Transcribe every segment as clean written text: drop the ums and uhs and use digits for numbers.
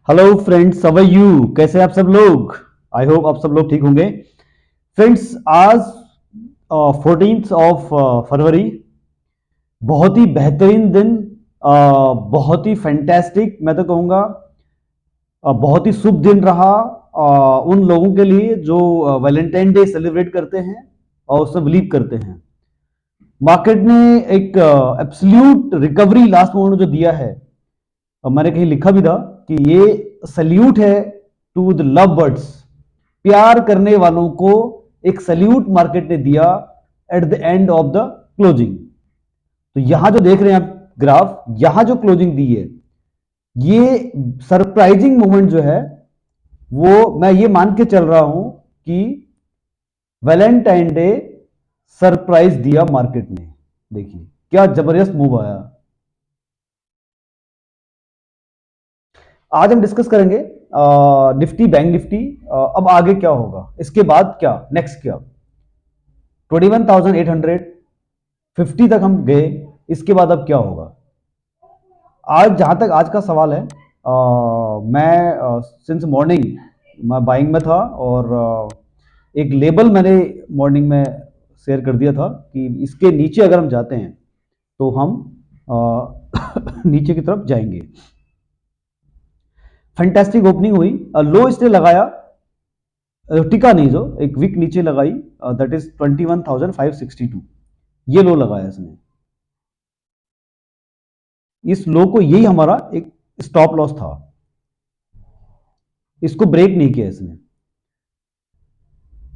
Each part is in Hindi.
Hello friends, how are you? कैसे हैं आप सब लोग? आई होप आप सब लोग ठीक होंगे। फ्रेंड्स, आज 14 ऑफ फरवरी, बहुत ही बेहतरीन दिन, बहुत ही फैंटास्टिक, मैं तो कहूँगा बहुत ही शुभ दिन रहा उन लोगों के लिए जो वैलेंटाइन डे सेलिब्रेट करते हैं और उसमें बिलीव करते हैं। मार्केट ने एक एब्सोल्यूट रिकवरी लास्ट मोमेंट जो दिया है, और मैंने कहीं लिखा भी था कि ये सल्यूट है टू द लव बर्ड्स। प्यार करने वालों को एक सल्यूट मार्केट ने दिया at the end of the closing. तो यहां जो देख रहे हैं आप ग्राफ, यहां जो क्लोजिंग दी है, ये सरप्राइजिंग मोमेंट जो है, वो मैं ये मान के चल रहा हूं कि वैलेंटाइन डे सरप्राइज दिया मार्केट ने। देखिए क्या जबरदस्त मूव आया। आज हम डिस्कस करेंगे निफ्टी, बैंक निफ्टी। अब आगे क्या होगा, इसके बाद क्या, नेक्स्ट क्या। 21,850 तक हम गए, इसके बाद अब क्या होगा। आज जहां तक आज का सवाल है, मैं सिंस मॉर्निंग मैं बाइंग में था, और एक लेबल मैंने मॉर्निंग में शेयर कर दिया था कि इसके नीचे अगर हम जाते हैं तो हम नीचे की तरफ जाएंगे। फैंटास्टिक ओपनिंग हुई, लो इसने लगाया, टिका नहीं, जो एक वीक नीचे लगाई, दैट इज 21,562, ये लो लगाया इसने। इस लो को, यही हमारा एक स्टॉप लॉस था, इसको ब्रेक नहीं किया इसने।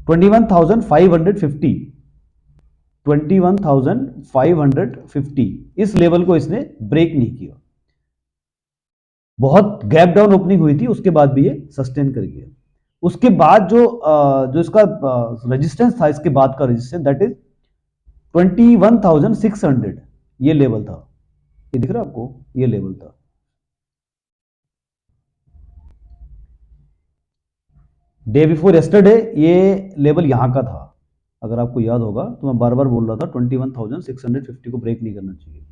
21,550, 21,550, इस लेवल को इसने ब्रेक नहीं किया। बहुत गैप डाउन ओपनिंग हुई थी, उसके बाद भी ये सस्टेन कर गया। उसके बाद जो इसका रेजिस्टेंस था, इसके बाद का रेजिस्टेंस, दैट इज 21,600, ये लेवल था। ये दिख रहा है आपको, ये लेवल था। डे बिफोर यस्टरडे ये लेवल यहां का था, अगर आपको याद होगा, तो मैं बार बार बोल रहा था 21,650 को ब्रेक नहीं करना चाहिए।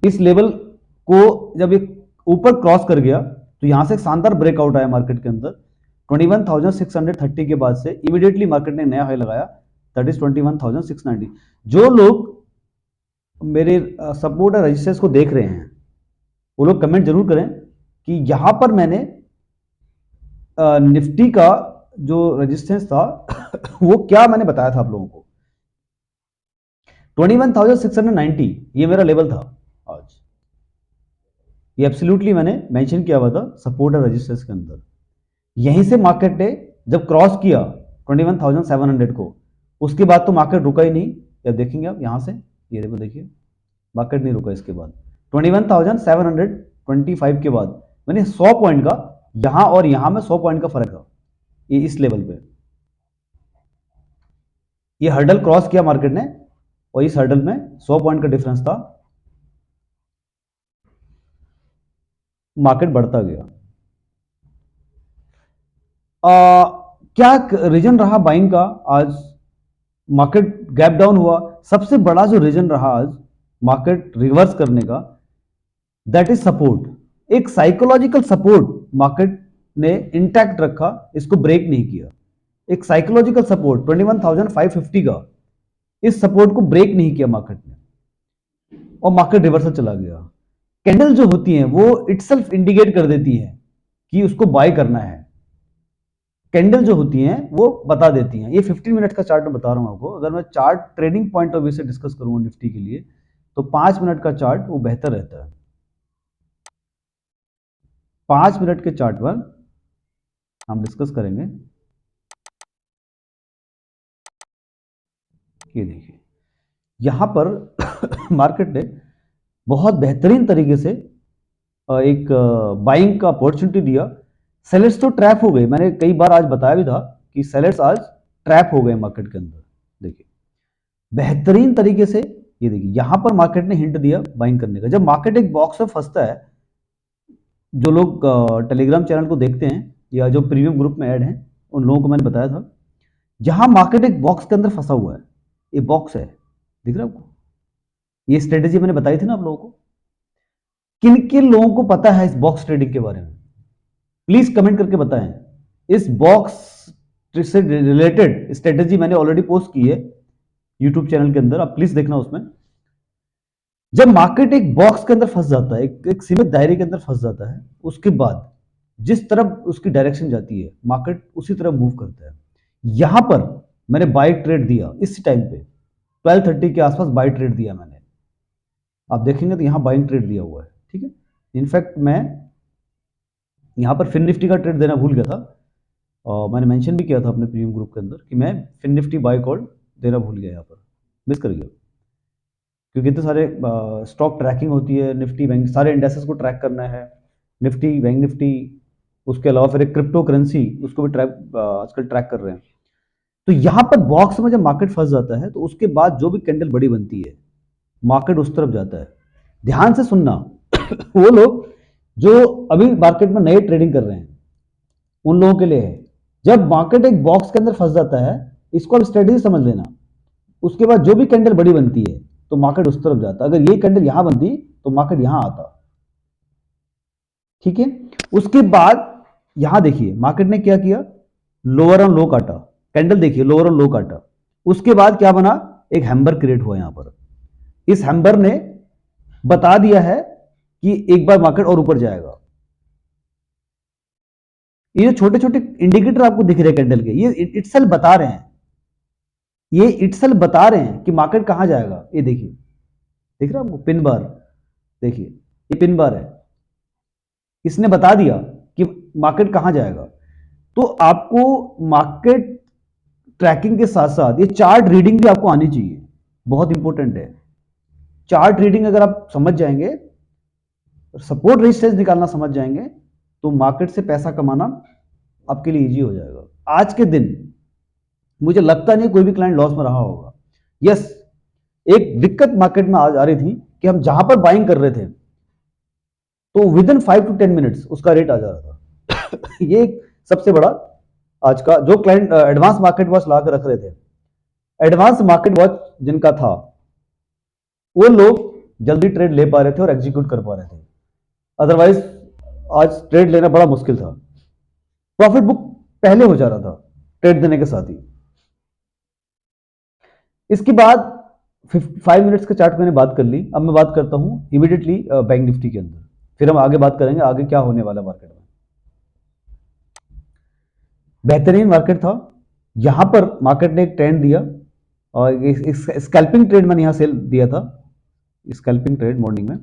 इस लेवल को जब ये ऊपर क्रॉस कर गया, तो यहां से एक शानदार ब्रेकआउट आया मार्केट के अंदर। 21,630 के बाद से इमीडिएटली मार्केट ने नया हाई लगाया, दैट इज 21,690। जो लोग मेरे सपोर्ट और रजिस्टेंस को देख रहे हैं, वो लोग कमेंट जरूर करें कि यहां पर मैंने निफ्टी का जो रेजिस्टेंस था वो क्या मैंने बताया था आप लोगों को। 21,690 ये मेरा लेवल था आज। ये एब्सोल्युटली मैंने मेंशन किया हुआ था सपोर्ट और रेजिस्टेंस के अंदर। यहीं से मार्केट ने जब क्रॉस किया 21,700 को, उसके बाद तो मार्केट रुका ही नहीं। जब देखेंगे आप यहां से, ये देखो, देखिए मार्केट नहीं रुका। इसके बाद 21,725 के बाद मैंने 100 पॉइंट का, यहां और यहां में 100 पॉइंट का फर्क था, ये इस लेवल पे। ये हर्डल क्रॉस किया मार्केट ने, और इस हर्डल में 100 पॉइंट का डिफरेंस था, मार्केट बढ़ता गया। क्या रीजन रहा बाइंग का आज? मार्केट गैप डाउन हुआ, सबसे बड़ा जो रीजन रहा आज मार्केट रिवर्स करने का, दैट इज सपोर्ट। एक साइकोलॉजिकल सपोर्ट मार्केट ने इंटैक्ट रखा, इसको ब्रेक नहीं किया। एक साइकोलॉजिकल सपोर्ट 21,550 का, इस सपोर्ट को ब्रेक नहीं किया मार्केट ने, और मार्केट रिवर्सल चला गया। कैंडल जो होती हैं वो इटसेल्फ इंडिकेट कर देती है कि उसको बाय करना है। कैंडल जो होती हैं वो बता देती हैं। ये 15 मिनट का चार्ट मैं बता रहा हूं आपको। अगर मैं chart trading point of view से डिस्कस करूंगा निफ्टी के लिए, तो 5 मिनट का चार्ट वो बेहतर रहता है। 5 मिनट के चार्ट पर हम डिस्कस करेंगे। ये देखिए, यहां पर मार्केट ने बहुत बेहतरीन तरीके से एक बाइंग का अपॉर्चुनिटी दिया। सेलर्स तो ट्रैप हो गए, मैंने कई बार आज बताया भी था कि सेलर्स आज ट्रैप हो गए मार्केट के अंदर। देखिए बेहतरीन तरीके से, ये देखिए यहां पर मार्केट ने हिंट दिया बाइंग करने का। जब मार्केट एक बॉक्स में फंसता है, जो लोग टेलीग्राम चैनल को देखते हैं या जो प्रीमियम ग्रुप में ऐड हैं, उन लोगों को मैंने बताया था, जहां मार्केट एक बॉक्स के अंदर फंसा हुआ है, ये बॉक्स है, दिख रहा है आपको? ये स्ट्रेटेजी मैंने बताई थी ना आप लोगों को। किन किन लोगों को पता है इस बॉक्स ट्रेडिंग के बारे में? प्लीज कमेंट करके बताएं। इस बॉक्स से रिलेटेड स्ट्रेटेजी मैंने ऑलरेडी पोस्ट की है यूट्यूब चैनल के अंदर, आप प्लीज देखना उसमें। जब मार्केट एक बॉक्स के अंदर फंस जाता है, एक सीमित दायरे के अंदर फंस जाता है, उसके बाद जिस तरफ उसकी डायरेक्शन जाती है मार्केट उसी तरफ मूव करता है। यहां पर मैंने बाई ट्रेड दिया, इस टाइम पे 12:30 के आसपास बाई ट्रेड दिया मैंने। आप देखेंगे तो यहां बाइंग ट्रेड दिया हुआ है, ठीक है। इनफैक्ट मैं यहां पर फिन निफ्टी का ट्रेड देना भूल गया था, और मैंने मेंशन भी किया था अपने प्रीमियम ग्रुप के अंदर कि मैं फिन निफ्टी बाय कॉल देना भूल गया, यहाँ पर मिस कर गया, क्योंकि इतने सारे स्टॉक ट्रैकिंग होती है, निफ्टी बैंक सारे इंडेक्सेस को ट्रैक करना है, निफ्टी बैंक निफ्टी, उसके अलावा फिर एक क्रिप्टो करेंसी उसको भी ट्रैक आजकल ट्रैक कर रहे हैं। तो यहां पर बॉक्स में जब मार्केट फंस जाता है तो उसके बाद जो भी कैंडल बड़ी बनती है मार्केट उस तरफ जाता है। ध्यान से सुनना वो लोग जो अभी मार्केट में नए ट्रेडिंग कर रहे हैं उन लोगों के लिए है। जब मार्केट एक बॉक्स के अंदर फंस जाता है, इसको अब स्ट्रेटेजी समझ लेना, उसके बाद जो भी कैंडल बड़ी बनती है तो मार्केट उस तरफ जाता। अगर ये कैंडल यहां बनती तो मार्केट यहां आता, ठीक है। उसके बाद यहां देखिए मार्केट ने क्या किया, लोअर ऑन लो काटा, कैंडल देखिए लोअर ऑन लो काटा, उसके बाद क्या बना, एक हैम्बर क्रिएट हुआ यहां पर। इस हैम्बर ने बता दिया है कि एक बार मार्केट और ऊपर जाएगा। ये जो छोटे छोटे इंडिकेटर आपको दिख रहे हैं कैंडल के, ये इटसेल्फ बता रहे हैं, ये इटसेल्फ बता रहे हैं कि मार्केट कहां जाएगा। ये देखिए, दिख रहा है आपको पिन बार, देखिए ये पिन बार है, इसने बता दिया कि मार्केट कहां जाएगा। तो आपको मार्केट ट्रैकिंग के साथ साथ ये चार्ट रीडिंग भी आपको आनी चाहिए, बहुत इंपॉर्टेंट है। चार्ट रीडिंग अगर आप समझ जाएंगे, सपोर्ट रेजिस्टेंस निकालना समझ जाएंगे, तो मार्केट से पैसा कमाना आपके लिए इजी हो जाएगा। आज के दिन मुझे लगता नहीं कोई भी क्लाइंट लॉस में रहा होगा। यस, एक दिक्कत मार्केट में आज आ रही थी कि हम जहां पर बाइंग कर रहे थे तो विद इन 5 to 10 मिनट्स उसका रेट आ जा रहा था ये एक सबसे बड़ा आज का जो क्लाइंट एडवांस मार्केट वॉच ला कर रख रहे थे, एडवांस मार्केट वॉच जिनका था, वो लोग जल्दी ट्रेड ले पा रहे थे और एग्जीक्यूट कर पा रहे थे। अदरवाइज आज ट्रेड लेना बड़ा मुश्किल था, प्रॉफिट बुक पहले हो जा रहा था ट्रेड देने के साथ ही। इसके बाद 5 मिनट्स के चार्ट मैंने बात कर ली, अब मैं बात करता हूं इमीडिएटली बैंक निफ्टी के अंदर, फिर हम आगे बात करेंगे आगे क्या होने वाला मार्केट में। बेहतरीन मार्केट था, यहां पर मार्केट ने एक ट्रेंड दिया, और स्कैल्पिंग ट्रेड मैंने यहां सेल दिया था, स्कैल्पिंग ट्रेड मॉर्निंग में।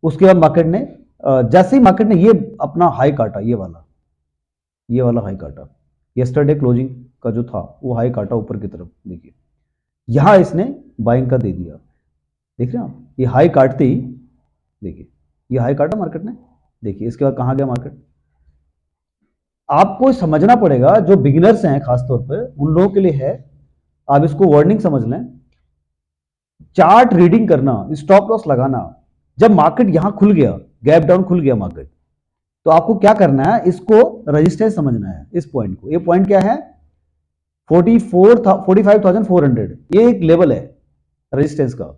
उसके बाद मार्केट ने जैसे ही मार्केट ने ये अपना हाई काटा, ये वाला हाई काटा, यस्टरडे क्लोजिंग का जो था वो हाई काटा ऊपर की तरफ, देखिए यहां इसने बाइंग का दे दिया, देख रहे हैं आप, ये हाई काटते ही देखिए ये हाई काटा मार्केट ने, देखिए इसके बाद कहां गया मार्केट। आपको समझना पड़ेगा, जो बिगिनर्स हैं खासतौर पर उन लोगों के लिए है, आप इसको वार्निंग समझ लें। चार्ट रीडिंग करना, स्टॉप लॉस लगाना, जब मार्केट यहां खुल गया, गैप डाउन खुल गया मार्केट, तो आपको क्या करना है, इसको रजिस्टेंस समझना है, इस पॉइंट को। ये पॉइंट क्या है, 45,400, ये एक लेवल है रेजिस्टेंस का।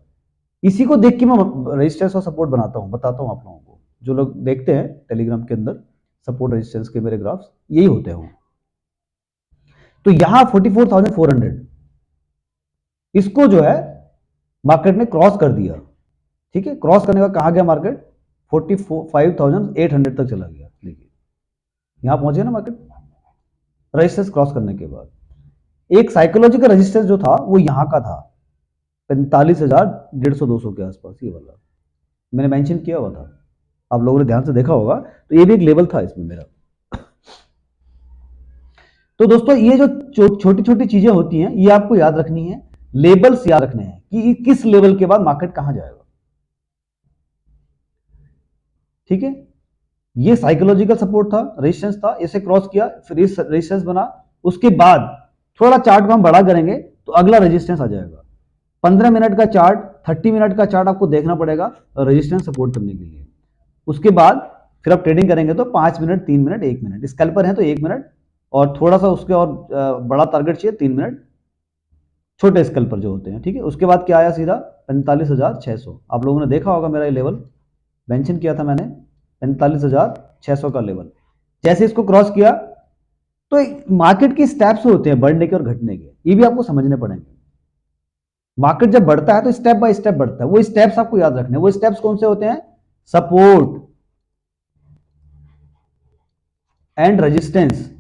इसी को देख के मैं रेजिस्टेंस और सपोर्ट बनाता हूं, बताता हूं आप लोगों को, जो लोग देखते हैं टेलीग्राम के अंदर सपोर्ट रेजिस्टेंस के मेरे ग्राफ्स यही होते हैं। तो यहां 44,400 इसको जो है मार्केट ने क्रॉस कर दिया, ठीक है। क्रॉस करने का कहां गया मार्केट, 45,800 तक चला गया, देखिए यहां पहुंच गया ना मार्केट रेजिस्टेंस क्रॉस करने के बाद। एक साइकोलॉजिकल रेजिस्टेंस जो था वो यहां का था 45,150-200 के आसपास, ये वाला मैंने मेंशन किया हुआ था, आप लोगों ने ध्यान से देखा होगा, तो ये भी एक लेवल था इसमें मेरा। तो दोस्तों ये जो छोटी छोटी चीजें होती हैं ये आपको याद रखनी है, लेबल्स याद रखने हैं कि किस लेवल के बाद मार्केट कहां जाएगा, ठीक है। ये साइकोलॉजिकल सपोर्ट था, रेजिस्टेंस था, इसे क्रॉस किया, फिर इस रेजिस्टेंस बना, उसके बाद थोड़ा चार्ट को हम बड़ा करेंगे तो अगला रेजिस्टेंस आ जाएगा। 15 मिनट का चार्ट, 30 मिनट का चार्ट आपको देखना पड़ेगा रेजिस्टेंस सपोर्ट करने के लिए। उसके बाद फिर आप ट्रेडिंग करेंगे तो 5 मिनट, 3 मिनट, 1 मिनट, स्कैल्पर है तो 1 मिनट, और थोड़ा सा उसके और बड़ा टारगेट चाहिए 3 मिनट, छोटे स्कैल्पर जो होते हैं, ठीक है। उसके बाद क्या आया सीधा 45,600, आप लोगों ने देखा होगा मेरा ये लेवल मेंशन किया था मैंने 45,600 का लेवल। जैसे इसको क्रॉस किया तो मार्केट की स्टेप्स होते हैं बढ़ने के और घटने के, ये भी आपको समझने पड़ेंगे। मार्केट जब बढ़ता है तो स्टेप बाय स्टेप बढ़ता है, वो स्टेप्स आपको याद रखने। वो स्टेप्स कौन से होते हैं? Support and resistance.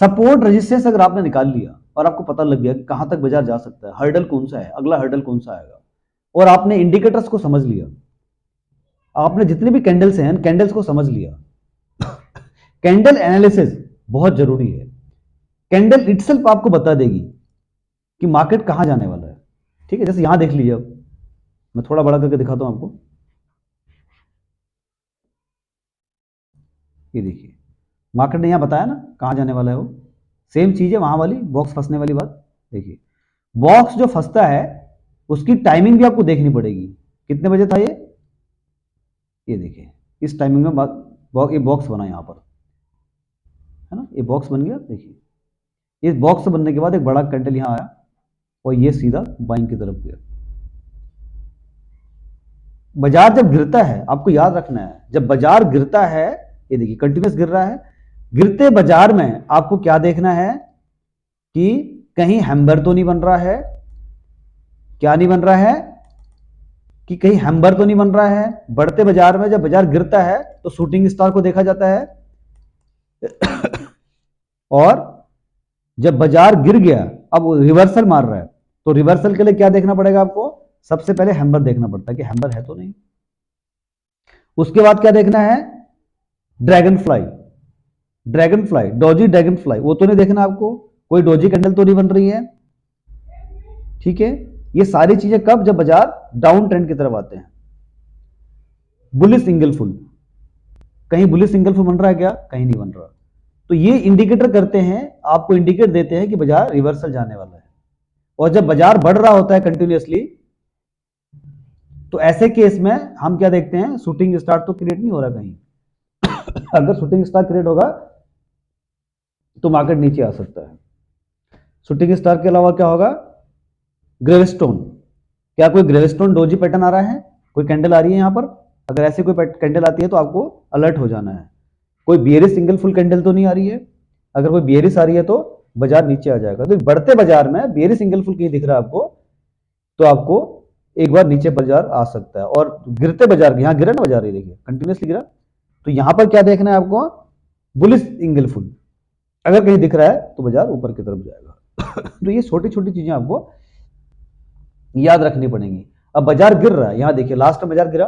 Support resistance अगर आपने निकाल लिया और आपको पता लग गया कि कहां तक बाजार जा सकता है, हर्डल कौन सा है, अगला हर्डल कौन सा आएगा, और आपने इंडिकेटर्स को समझ लिया, आपने जितने भी कैंडल्स हैं कैंडल्स को समझ लिया। कैंडल एनालिसिस बहुत जरूरी है। कैंडल इटसेल्फ आपको बता देगी कि मार्केट कहां जाने वाला है। ठीक है, जैसे यहां देख लीजिए, अब मैं थोड़ा बड़ा करके दिखाता हूं आपको। ये देखिए, मार्केट ने यहां बताया ना कहां जाने वाला है। वो सेम चीज है वहां वाली बॉक्स फंसने वाली बात। देखिए, बॉक्स जो फंसता है उसकी टाइमिंग भी आपको देखनी पड़ेगी। कितने बजे था ये देखिए, इस टाइमिंग में ये बॉक्स बना यहां पर, है ना, ये बॉक्स बन गया। देखिए, इस बॉक्स बनने के बाद एक बड़ा कैंडल यहां आया और ये सीधा बाइंग की तरफ गया। बाजार जब गिरता है, आपको याद रखना है, जब बाजार गिरता है, ये देखिए कंटिन्यूस गिर रहा है, गिरते बाजार में आपको क्या देखना है कि कहीं हैम्बर तो नहीं बन रहा है। क्या नहीं बन रहा है? कि कहीं हैम्बर तो नहीं बन रहा है। बढ़ते बाजार में जब बाजार गिरता है तो शूटिंग स्टार को देखा जाता है, और जब बाजार गिर गया, अब रिवर्सल मार रहा है, तो रिवर्सल के लिए क्या देखना पड़ेगा आपको? सबसे पहले हैम्बर देखना पड़ता है कि हैम्बर है तो नहीं। उसके बाद क्या देखना है? Dragon fly, dragon fly, Doge dragon fly, वो तो नहीं देखना आपको, कोई डॉजी कैंडल तो नहीं बन रही है। ठीक है, ये सारी चीजें कब? जब बाजार डाउन ट्रेंड की तरफ आते हैं। बुलिश सिंगल फुल, कहीं बुलिश सिंगल फुल बन रहा है क्या? कहीं नहीं बन रहा। तो ये इंडिकेटर करते हैं, आपको इंडिकेट देते हैं कि बाजार रिवर्सल जाने वाला है। और जब बाजार बढ़ रहा होता है कंटिन्यूअसली, तो ऐसे केस में हम क्या देखते हैं? शूटिंग स्टार तो क्रिएट नहीं हो रहा कहीं। अगर शूटिंग स्टार क्रिएट होगा तो मार्केट नीचे आ सकता है। शूटिंग स्टार के अलावा क्या होगा? ग्रेवस्टोन, क्या कोई ग्रेवस्टोन डोजी पैटर्न आ रहा है? कोई कैंडल आ रही है यहां पर? अगर ऐसी कोई कैंडल आती है तो आपको अलर्ट हो जाना है। कोई बियरिश सिंगल फुल कैंडल तो नहीं आ रही है। अगर कोई बियरिश आ रही है तो बाजार नीचे आ जाएगा। तो बढ़ते बाजार में बियरिश सिंगल फुल कहीं दिख रहा है आपको, तो आपको एक बार नीचे बाजार आ सकता है। और गिरते बाजार, यहां गिरा ना बाजार, ये देखिए कंटिन्यूसली गिरा, तो यहां पर क्या देखना है आपको? बुलिश सिंगल फुल अगर कहीं दिख रहा है तो बाजार ऊपर की तरफ जाएगा। तो ये छोटी छोटी चीजें आपको याद रखनी पड़ेंगी। अब बाजार गिर रहा है, यहां देखिए लास्ट में बाजार गिरा,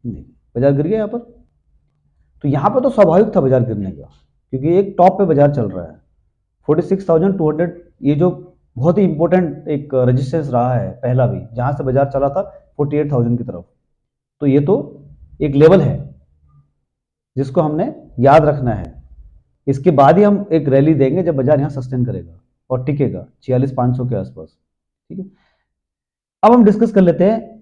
बाजार गिर गया यहां पर, तो यहां पर तो स्वाभाविक था बाजार गिरने का, क्योंकि एक टॉप पे बाजार चल रहा है 46,200। ये जो बहुत ही इंपॉर्टेंट एक रेजिस्टेंस रहा है पहला भी, जहां से बाजार चला था 48,000 की तरफ। तो ये तो एक लेवल है जिसको हमने याद रखना है। इसके बाद ही हम एक रैली देंगे जब बाजार यहां सस्टेन करेगा और टिकेगा 46,500 के आसपास। ठीक है, अब हम डिस्कस कर लेते हैं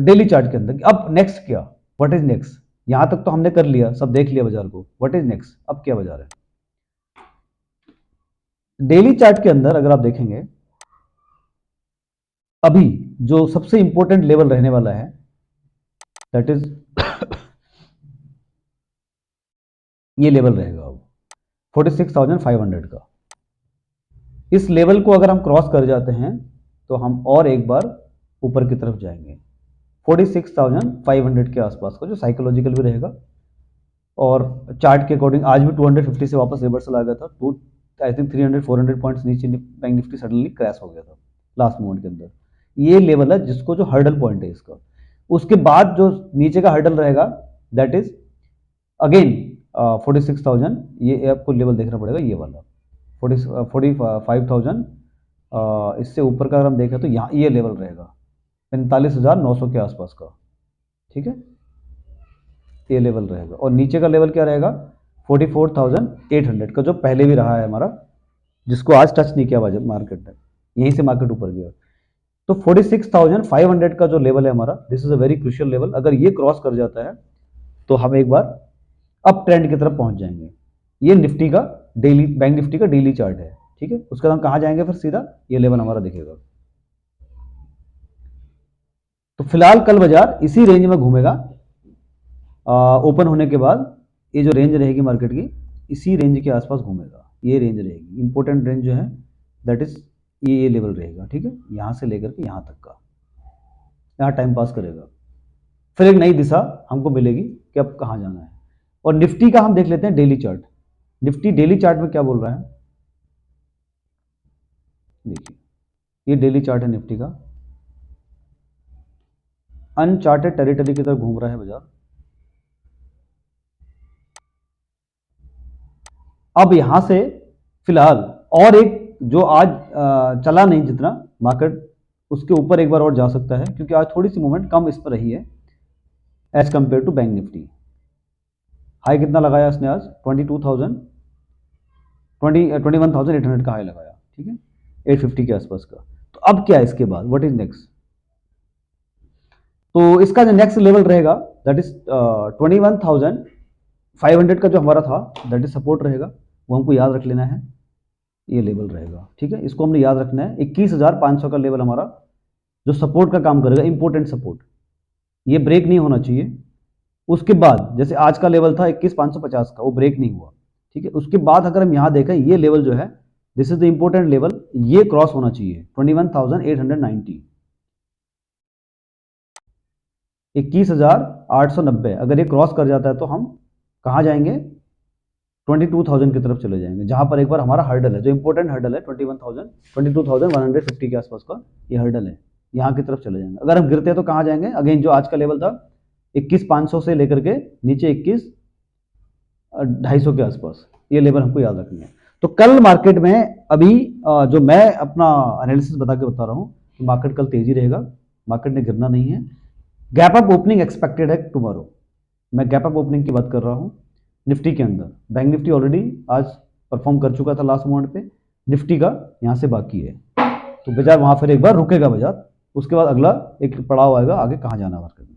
डेली चार्ट के अंदर। अब नेक्स्ट क्या, व्हाट इज नेक्स्ट? यहां तक तो हमने कर लिया, सब देख लिया बाजार को, व्हाट इज नेक्स्ट, अब क्या बाजार है? डेली चार्ट के अंदर अगर आप देखेंगे, अभी जो सबसे इंपॉर्टेंट लेवल रहने वाला है दैट इज ये लेवल रहेगा अब 46,500 का। इस लेवल को अगर हम क्रॉस कर जाते हैं तो हम और एक बार ऊपर की तरफ जाएंगे 46,500 के आसपास का, जो साइकोलॉजिकल भी रहेगा। और चार्ट के अकॉर्डिंग आज भी 250 से वापस रिवर्सल आ गया था। आई थिंक 300-400 पॉइंट्स नीचे बैंक निफ्टी सडनली क्रैश हो गया था लास्ट मोमेंट के अंदर। ये लेवल है जिसको जो हर्डल पॉइंट है इसका। उसके बाद जो नीचे का हर्डल रहेगा दैट इज अगेन 46,000। ये आपको लेवल देखना पड़ेगा, ये वाला 45,000। इससे ऊपर का अगर हम देखें तो यहाँ ये लेवल रहेगा 45,900 के आसपास का। ठीक है, ये लेवल रहेगा। और नीचे का लेवल क्या रहेगा? 44,800 का, जो पहले भी रहा है हमारा, जिसको आज टच नहीं किया मार्केट ने, यहीं से मार्केट ऊपर गया। तो 46,500 का जो लेवल है हमारा, this is a very crucial level. अगर ये क्रॉस कर जाता है तो हम एक बार अप ट्रेंड की तरफ पहुंच जाएंगे। ये निफ्टी का डेली, बैंक निफ्टी का डेली चार्ट है। ठीक है, उसके बाद हम कहाँ जाएंगे, फिर सीधा ये लेवल हमारा दिखेगा। तो फिलहाल कल बाजार इसी रेंज में घूमेगा। ओपन होने के बाद ये जो रेंज रहेगी मार्केट की, इसी रेंज के आसपास घूमेगा। ये रेंज रहेगी इंपॉर्टेंट रेंज जो है, दैट इज ये लेवल रहेगा। ठीक है, यहाँ से लेकर के यहाँ तक का, यहाँ टाइम पास करेगा। फिर एक नई दिशा हमको मिलेगी कि अब कहाँ जाना है। और निफ्टी का हम देख लेते हैं daily chart. Nifty daily chart में क्या बोल रहा है, देखिए ये डेली चार्ट है निफ्टी का। अनचार्टेड टेरिटरी की तरफ घूम रहा है बाजार। अब यहां से फिलहाल और एक जो आज चला नहीं जितना मार्केट, उसके ऊपर एक बार और जा सकता है, क्योंकि आज थोड़ी सी मूवमेंट कम इस पर रही है as compare to bank Nifty. High कितना लगाया इसने आज, 21,800 का हाई लगाया। ठीक है, 850 के आसपास का। तो अब क्या है इसके बाद, व्हाट इज नेक्स्ट? तो इसका जो नेक्स्ट लेवल रहेगा दैट इज 21,500 का जो हमारा था, दैट इज सपोर्ट रहेगा। वो हमको याद रख लेना है, ये लेवल रहेगा। ठीक है, इसको हमने याद रखना है। 21,500 का लेवल हमारा जो सपोर्ट का काम करेगा, इंपॉर्टेंट सपोर्ट, ये ब्रेक नहीं होना चाहिए। उसके बाद जैसे आज का लेवल था 21,550 का, वो ब्रेक नहीं हुआ। ठीक है, उसके बाद अगर हम यहाँ देखें, ये लेवल जो है this is the important level, ये क्रॉस होना चाहिए 21,890, 21,890। अगर ये क्रॉस कर जाता है तो हम कहाँ जाएंगे, 22,000 की तरफ चले जाएंगे, जहां पर एक बार हमारा हर्डल है, जो इंपॉर्टेंट हर्डल है 22,150 के आसपास का ये हर्डल है, यहाँ की तरफ चले जाएंगे। अगर हम गिरते हैं तो कहाँ जाएंगे, अगेन जो आज का लेवल था 21,500 से लेकर के नीचे 21,250 के आसपास, ये लेवल हमको याद रखना है। तो कल मार्केट में अभी जो मैं अपना एनालिसिस बता रहा हूँ कि मार्केट कल तेजी रहेगा, मार्केट ने गिरना नहीं है। गैप अप ओपनिंग एक्सपेक्टेड है टुमारो। मैं गैप अप ओपनिंग की बात कर रहा हूँ निफ्टी के अंदर। बैंक निफ्टी ऑलरेडी आज परफॉर्म कर चुका था लास्ट मोमेंट पे, निफ्टी का यहाँ से बाकी है। तो बाजार वहां फिर एक बार रुकेगा बाजार, उसके बाद अगला एक पड़ाव आएगा, आगे कहाँ जाना मार्केट में।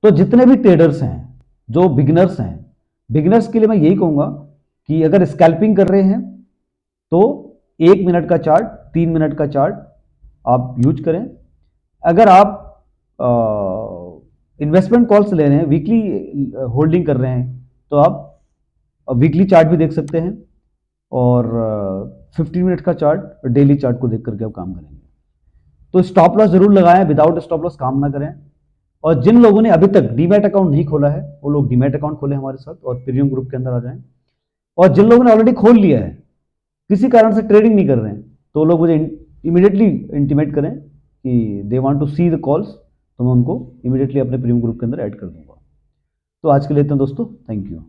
तो जितने भी ट्रेडर्स हैं, जो बिगिनर्स हैं, बिगिनर्स के लिए मैं यही कहूंगा कि अगर स्कैल्पिंग कर रहे हैं तो 1 मिनट का चार्ट, 3 मिनट का चार्ट आप यूज करें। अगर आप इन्वेस्टमेंट कॉल्स ले रहे हैं, वीकली होल्डिंग कर रहे हैं, तो आप वीकली चार्ट भी देख सकते हैं, और 15 मिनट का चार्ट और डेली चार्ट को देख करके आप काम करेंगे। तो स्टॉप लॉस जरूर लगाएं, विदाउट स्टॉप लॉस काम ना करें। और जिन लोगों ने अभी तक डीमैट अकाउंट नहीं खोला है, वो लोग डीमैट अकाउंट खोलें हमारे साथ और प्रीमियम ग्रुप के अंदर आ जाएं। और जिन लोगों ने ऑलरेडी खोल लिया है, किसी कारण से ट्रेडिंग नहीं कर रहे हैं, तो लोग मुझे इमीडिएटली इंटीमेट करें कि they want to see the calls, तो मैं उनको इमीडिएटली अपने प्रीमियम ग्रुप के अंदर ऐड कर दूंगा। तो आज के लिए इतना दोस्तों, थैंक यू।